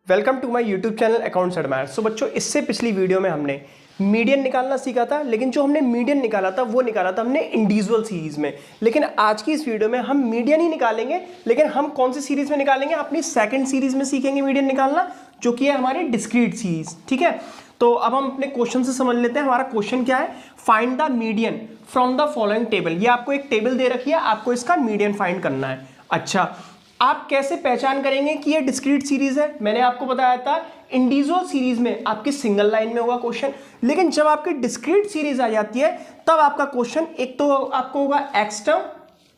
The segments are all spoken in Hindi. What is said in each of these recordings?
Welcome to my YouTube channel Accounts Admire. So बच्चों, इससे पिछली वीडियो में हमने मीडियन निकालना सीखा था, लेकिन जो हमने मीडियन निकाला था वो निकाला था हमने इंडिविजुअल सीरीज में। लेकिन आज की इस वीडियो में हम मीडियन ही निकालेंगे, लेकिन हम कौन सी सीरीज में निकालेंगे? अपनी सेकंड सीरीज में सीखेंगे मीडियन निकालना, जो कि है हमारी डिस्क्रीट सीरीज। ठीक है, तो अब हम अपने क्वेश्चन से समझ लेते हैं। हमारा क्वेश्चन क्या है? Find the median from the following table. ये आपको एक टेबल दे रखी है, आपको इसका मीडियन फाइंड करना है। अच्छा, आप कैसे पहचान करेंगे कि ये डिस्क्रीट सीरीज है? मैंने आपको बताया था इंडिविजुअल सीरीज में आपकी सिंगल लाइन में होगा क्वेश्चन, लेकिन जब आपकी डिस्क्रीट सीरीज आ जाती है तब आपका क्वेश्चन एक तो आपको होगा एक्स टर्म,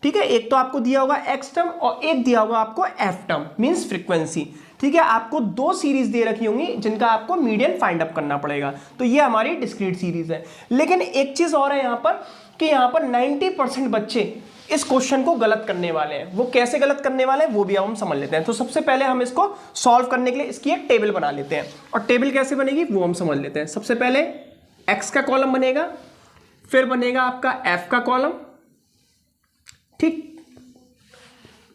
ठीक है, एक तो आपको दिया होगा एक्स टर्म और एक दिया होगा आपको एफ टर्म मींस फ्रीक्वेंसी। ठीक है, आपको दो सीरीज दे रखी होंगी जिनका आपको मीडियन फाइंड अप करना पड़ेगा। तो ये हमारी डिस्क्रीट सीरीज है। लेकिन एक चीज और है यहाँ पर कि यहाँ पर 90% बच्चे इस क्वेश्चन को गलत करने वाले हैं। वो कैसे गलत करने वाले हैं वो भी अब हम समझ लेते हैं। तो सबसे पहले हम इसको सॉल्व करने के लिए इसकी एक टेबल बना लेते हैं, और टेबल कैसे बनेगी वो हम समझ लेते हैं। सबसे पहले एक्स का कॉलम बनेगा, फिर बनेगा आपका एफ का कॉलम, ठीक,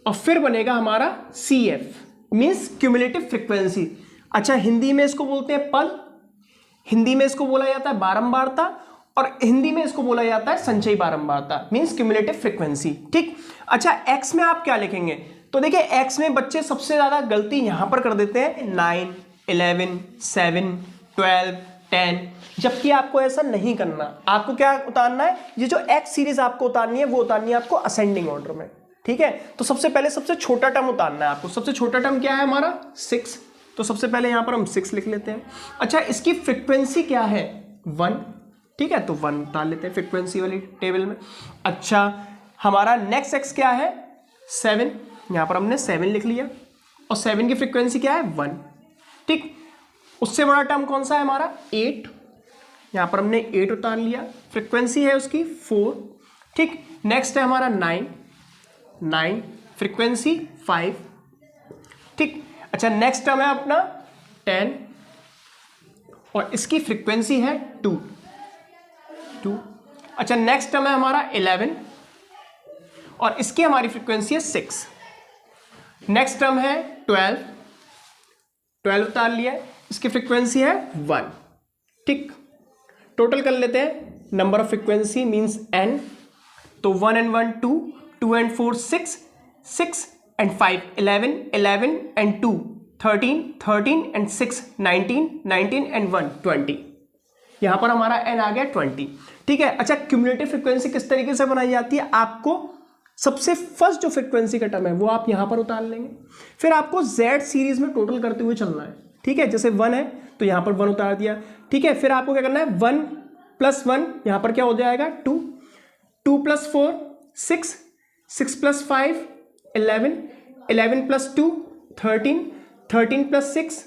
और फिर बनेगा हमारा C F means cumulative frequency. अच्छा, हिंदी में इसको बोलते हैं पल, हिंदी में इसको बोला जाता है बारंबारता, और हिंदी में इसको बोला जाता है संचयी बारंबारता मींस क्यूमुलेटिव फ्रीक्वेंसी। ठीक। अच्छा, एक्स में आप क्या लिखेंगे? तो देखिए, एक्स में बच्चे सबसे ज्यादा गलती यहां पर कर देते हैं 9, 11, 7, 12, 10, जबकि आपको ऐसा नहीं करना। आपको क्या उतारना है? ये जो एक्स सीरीज आपको उतारनी है वो उतारनी है आपको असेंडिंग ऑर्डर में। ठीक है, तो सबसे पहले सबसे छोटा टर्म उतारना है आपको। सबसे छोटा टर्म क्या है हमारा? 6। तो सबसे पहले यहां पर हम 6 लिख लेते हैं। अच्छा, इसकी फ्रीक्वेंसी क्या है? 1। ठीक है, तो 1 उतार लेते हैं फ्रीक्वेंसी वाली टेबल में। अच्छा, हमारा नेक्स्ट एक्स क्या है? 7। यहां पर हमने 7 लिख लिया, और 7 की फ्रीक्वेंसी क्या है? 1। ठीक। उससे बड़ा टर्म कौन सा है हमारा? 8। यहां पर हमने 8 उतार लिया, फ्रीक्वेंसी है उसकी 4। ठीक। नेक्स्ट है हमारा 9, फ्रीक्वेंसी 5। ठीक। अच्छा, नेक्स्ट टर्म है अपना 10, और इसकी फ्रीक्वेंसी है 2। अच्छा, नेक्स्ट टर्म है हमारा 11, और इसकी हमारी फ्रीक्वेंसी है 6। नेक्स्ट टर्म है 12 उतार लिया, इसकी फ्रीक्वेंसी है 1। ठीक। टोटल कर लेते हैं, number of frequency means n। तो 1 and 1 2, 2 and 4 6, 6 and 5 11, 11 and 2 13, 13 and 6 19, 19 and 1 20। यहां पर हमारा n आ गया 20। ठीक है। अच्छा, क्यूमुलेटिव फ्रीक्वेंसी किस तरीके से बनाई जाती है? आपको सबसे फर्स्ट जो फ्रीक्वेंसी का टर्म है वो आप यहां पर उतार लेंगे, फिर आपको z सीरीज में टोटल करते हुए चलना है। ठीक है, जैसे 1 है तो यहां पर 1 उतार दिया। ठीक है, फिर आपको क्या करना है? 1 + 1 यहां पर क्या हो जाएगा? 2, 2 + 4 6, 6 + 5 11, 11 + 2 13, 13 + 6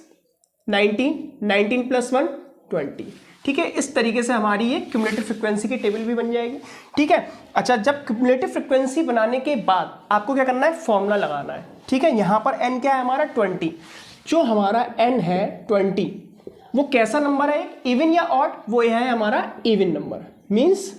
19, 19 + 1 20। ठीक है, इस तरीके से हमारी ये क्यूमुलेटिव फ्रीक्वेंसी की टेबल भी बन जाएगी। ठीक है। अच्छा, जब क्यूमुलेटिव फ्रीक्वेंसी बनाने के बाद आपको क्या करना है? फॉर्मूला लगाना है। ठीक है, यहां पर n क्या है हमारा? 20। जो हमारा n है 20, वो कैसा नंबर है? एक इवन या ऑड? वो यह है हमारा इवन नंबर, मीन्स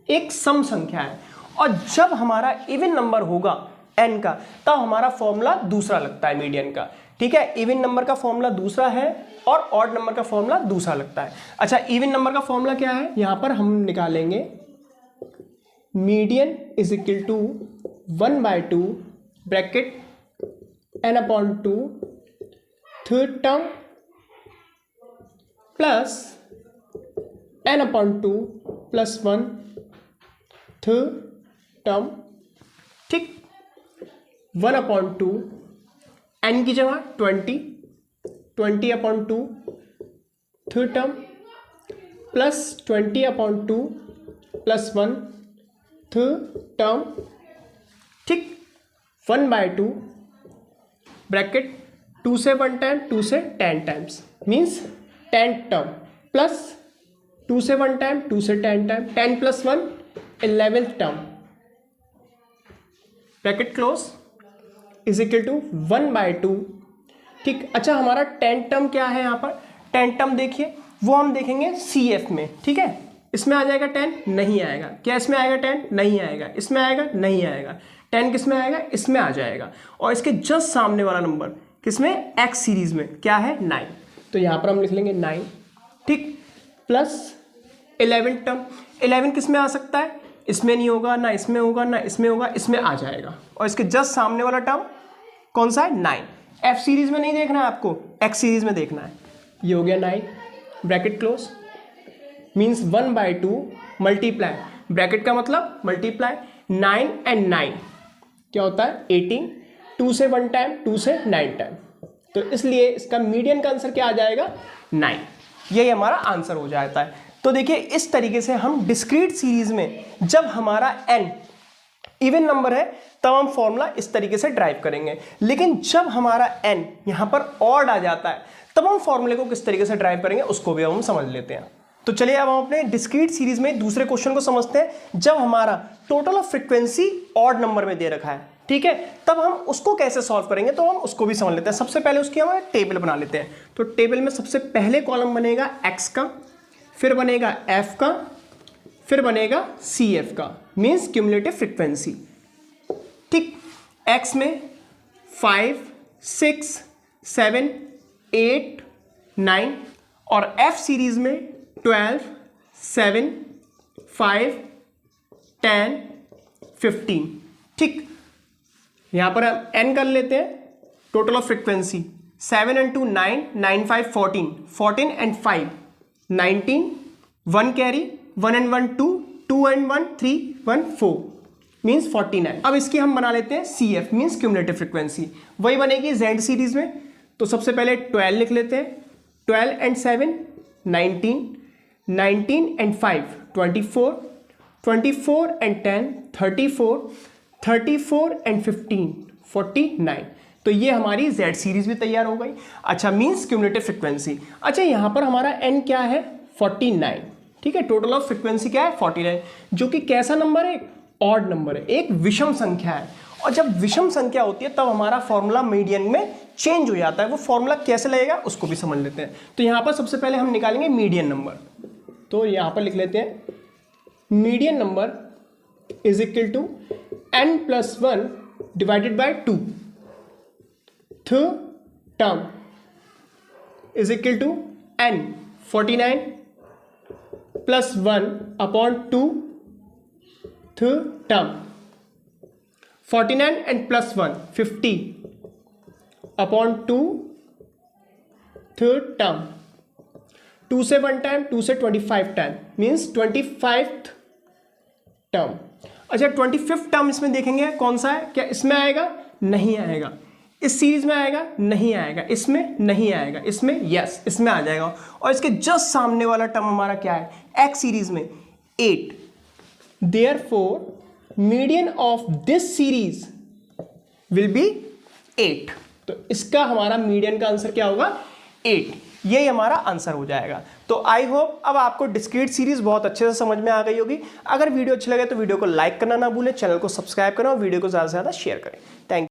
एक सम संख्या है। और जब हमारा इवन नंबर होगा n का, तब हमारा फॉर्मूला दूसरा लगता है मीडियन का। ठीक है, इवन नंबर का फॉर्मूला दूसरा है और ऑड नंबर का फॉर्मूला दूसरा लगता है। अच्छा, इवन नंबर का फॉर्मूला क्या है? यहां पर हम निकालेंगे median is equal to 1/2 bracket n/2 third term plus n/2 + 1 third term. ठीक। 1/2 n की जगह 20, 20/2 third term plus 20/2 + 1 third term. ठीक। 1/2 ब्रैकेट 2 से 1 टाइम, 2 से 10 टाइम्स मीन्स 10 टर्म प्लस 2 से 1 टाइम, 2 से 10 time, 10 + 1 11th term bracket close is equal to 1/2। ठीक। अच्छा, हमारा 10 टर्म क्या है यहाँ पर? 10 टर्म देखिए, वो हम देखेंगे CF में। ठीक है, इसमें आ जाएगा 10? नहीं आएगा। क्या इसमें आएगा 10? नहीं आएगा। इसमें आएगा? नहीं आएगा। 10 किस में आएगा? इसमें आ जाएगा। और इसके जस्ट सामने वाला नंबर किसमें, एक्स सीरीज में क्या है 9, तो यहाँ पर हम लिख लेंगे 9, ठीक, प्लस 11 टर्म। 11 किस में आ सकता है, इसमें नहीं होगा, ना इसमें होगा, ना इसमें होगा, इसमें आ जाएगा। और इसके जस्ट सामने वाला टर्म कौन सा है, 9। एफ सीरीज में नहीं देखना है आपको, एक्स सीरीज में देखना है। ये हो गया 9, bracket close, means 1/2 multiply, bracket का मतलब मल्टीप्लाई, 9 and 9 क्या होता है 18, 2 से 1 टाइम, 2 से 9 टाइम, तो इसलिए इसका मीडियन का आंसर क्या आ जाएगा 9। यही हमारा आंसर हो जाता है। तो देखिए इस तरीके से हम डिस्क्रीट सीरीज में जब हमारा n इवन नंबर है तब हम फॉर्मूला इस तरीके से ड्राइव करेंगे, लेकिन जब हमारा n यहां पर ऑड आ जाता है तब हम फॉर्मूले को किस तरीके से ड्राइव करेंगे उसको भी हम समझ लेते हैं। तो चलिए अब हम अपने डिस्क्रीट सीरीज में दूसरे क्वेश्चन को समझते हैं। जब हमारा total of frequency odd number में दे रखा है, ठीक है, तब हम उसको कैसे सॉल्व करेंगे तो हम उसको भी समझ लेते हैं। सबसे पहले उसकी हम टेबल बना लेते हैं। तो टेबल में सबसे पहले कॉलम बनेगा x का, फिर बनेगा f का, फिर बनेगा cf का, मीन्स क्यूमुलेटिव फ्रीक्वेंसी, ठीक। x में 5, 6, 7, 8, 9 और f सीरीज में 12, 7, 5, 10, 15, ठीक। यहां पर हम n कर लेते हैं, total of frequency 7 and 2 9, 9 5 14, 14 and 5 19, 1 carry, 1 and 1 2, 2 and 1 3, 1 4, means 49। अब इसकी हम बना लेते हैं CF, मीन्स क्यूमुलेटिव फ्रीक्वेंसी, वही बनेगी Z सीरीज में। तो सबसे पहले 12 लिख लेते हैं, 12 and 7 19, 19 and 5 24, 24 and 10 34, 34 and 15 49। तो ये हमारी Z सीरीज भी तैयार हो गई। अच्छा, मीन्स क्यूमुलेटिव फ्रीक्वेंसी। अच्छा, यहाँ पर हमारा n क्या है 49, ठीक है, टोटल ऑफ फ्रीक्वेंसी क्या है 49, जो कि कैसा नंबर है, ऑड नंबर है, एक विषम संख्या है। और जब विषम संख्या होती है तब हमारा फॉर्मूला मीडियन में चेंज हो जाता है। वो फॉर्मूला कैसे लगेगा उसको भी समझ लेते हैं। तो यहाँ पर सबसे पहले हम निकालेंगे मीडियन नंबर। तो यहाँ पर लिख लेते हैं median number is equal to n+1 divided by 2, third term is equal to n 49 plus 1 upon 2, third term 49 and plus 1 50 upon 2, third term, 2 से 1 टाइम, 2 से 25 टाइम, मीन्स 25th टर्म। अच्छा, 25th टर्म इसमें देखेंगे कौन सा है, क्या इसमें आएगा, नहीं आएगा, इस सीरीज में आएगा, नहीं आएगा, इसमें नहीं आएगा, इसमें यस, इसमें आ जाएगा। और इसके जस्ट सामने वाला टर्म हमारा क्या है, एक्स सीरीज में 8। Therefore median of this series will be 8। तो इसका हमारा मीडियन का आंसर क्या होगा 8। यही हमारा आंसर हो जाएगा। तो आई होप अब आपको डिस्क्रीट सीरीज बहुत अच्छे से समझ में आ गई होगी। अगर वीडियो अच्छी लगे तो वीडियो को लाइक करना ना भूलें, चैनल को सब्सक्राइब करें और वीडियो को ज़्यादा से ज़्यादा शेयर करें। Thank you.